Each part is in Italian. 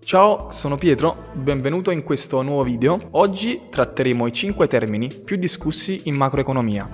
Ciao, sono Pietro, benvenuto in questo nuovo video. Oggi tratteremo i 5 termini più discussi in macroeconomia.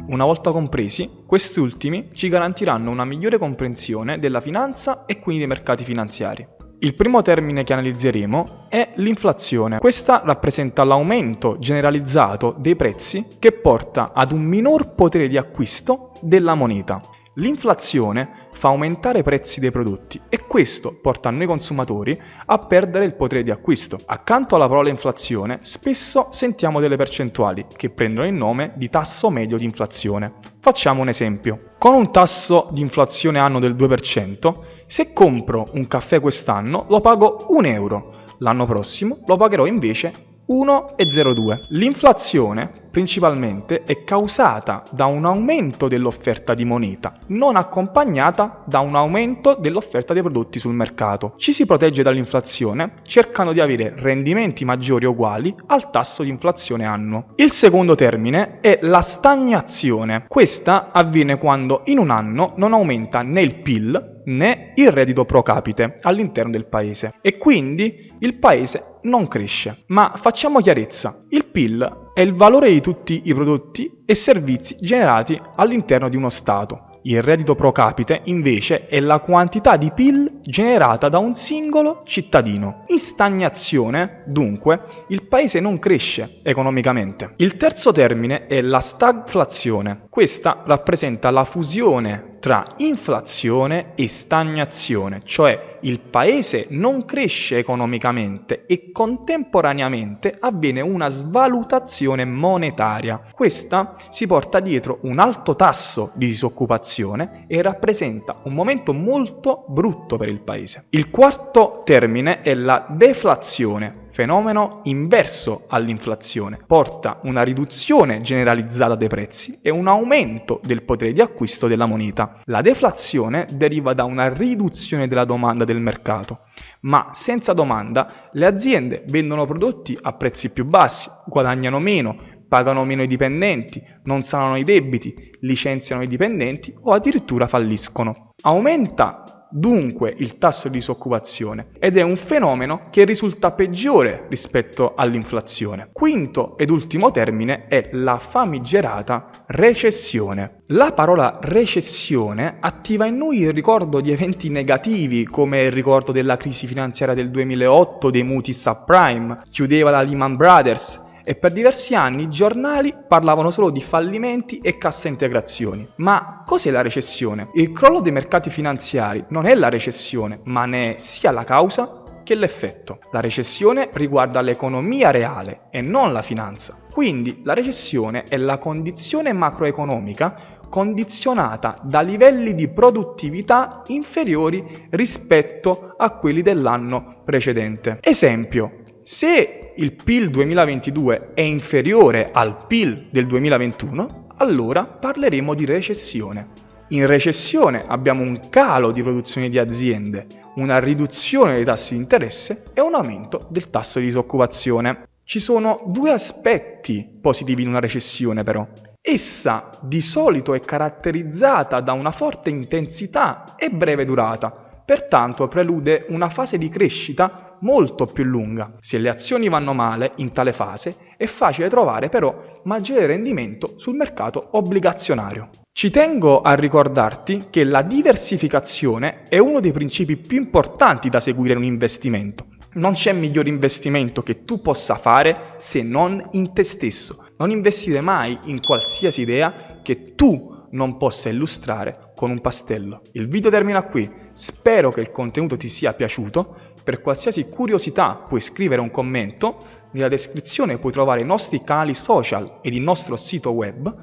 Una volta compresi, questi ultimi ci garantiranno una migliore comprensione della finanza e quindi dei mercati finanziari. Il primo termine che analizzeremo è l'inflazione. Questa rappresenta l'aumento generalizzato dei prezzi che porta ad un minor potere di acquisto della moneta. L'inflazione fa aumentare i prezzi dei prodotti e questo porta noi consumatori a perdere il potere di acquisto. Accanto alla parola inflazione, spesso sentiamo delle percentuali che prendono il nome di tasso medio di inflazione. Facciamo un esempio. Con un tasso di inflazione annuo del 2%, se compro un caffè quest'anno lo pago 1 euro, l'anno prossimo lo pagherò invece 1,02. L'inflazione principalmente è causata da un aumento dell'offerta di moneta, non accompagnata da un aumento dell'offerta dei prodotti sul mercato. Ci si protegge dall'inflazione cercando di avere rendimenti maggiori o uguali al tasso di inflazione annuo. Il secondo termine è la stagnazione. Questa avviene quando in un anno non aumenta né il PIL né il reddito pro capite all'interno del paese e quindi il paese non cresce. Ma facciamo chiarezza, il PIL è il valore di tutti i prodotti e servizi generati all'interno di uno Stato. Il reddito pro capite invece è la quantità di PIL generata da un singolo cittadino. In stagnazione, dunque, il paese non cresce economicamente. Il terzo termine è la stagflazione. Questa rappresenta la fusione tra inflazione e stagnazione, cioè il paese non cresce economicamente e contemporaneamente avviene una svalutazione monetaria. Questa si porta dietro un alto tasso di disoccupazione e rappresenta un momento molto brutto per il paese. Il quarto termine è la deflazione. Fenomeno inverso all'inflazione, porta una riduzione generalizzata dei prezzi e un aumento del potere di acquisto della moneta. La deflazione deriva da una riduzione della domanda del mercato, ma senza domanda le aziende vendono prodotti a prezzi più bassi, guadagnano meno, pagano meno i dipendenti, non sanano i debiti, licenziano i dipendenti o addirittura falliscono. Aumenta dunque il tasso di disoccupazione ed è un fenomeno che risulta peggiore rispetto all'inflazione. Quinto ed ultimo termine è la famigerata recessione. La parola recessione attiva in noi il ricordo di eventi negativi come il ricordo della crisi finanziaria del 2008, dei mutui subprime, chiudeva la Lehman Brothers e per diversi anni i giornali parlavano solo di fallimenti e cassa integrazioni. Ma cos'è la recessione? Il crollo dei mercati finanziari non è la recessione, ma ne è sia la causa che l'effetto. La recessione riguarda l'economia reale e non la finanza. Quindi la recessione è la condizione macroeconomica condizionata da livelli di produttività inferiori rispetto a quelli dell'anno precedente. Esempio: se il PIL 2022 è inferiore al PIL del 2021, allora parleremo di recessione. In recessione abbiamo un calo di produzione di aziende, una riduzione dei tassi di interesse e un aumento del tasso di disoccupazione. Ci sono due aspetti positivi in una recessione però. Essa di solito è caratterizzata da una forte intensità e breve durata. Pertanto prelude una fase di crescita molto più lunga. Se le azioni vanno male in tale fase, è facile trovare però maggiore rendimento sul mercato obbligazionario. Ci tengo a ricordarti che la diversificazione è uno dei principi più importanti da seguire in un investimento. Non c'è miglior investimento che tu possa fare se non in te stesso. Non investire mai in qualsiasi idea che tu non possa illustrare con un pastello. Il video termina qui, spero che il contenuto ti sia piaciuto. Per qualsiasi curiosità puoi scrivere un commento, nella descrizione puoi trovare i nostri canali social ed il nostro sito web.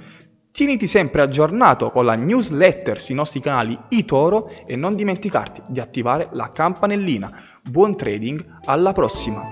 Tieniti sempre aggiornato con la newsletter sui nostri canali eToro e non dimenticarti di attivare la campanellina. Buon trading, alla prossima!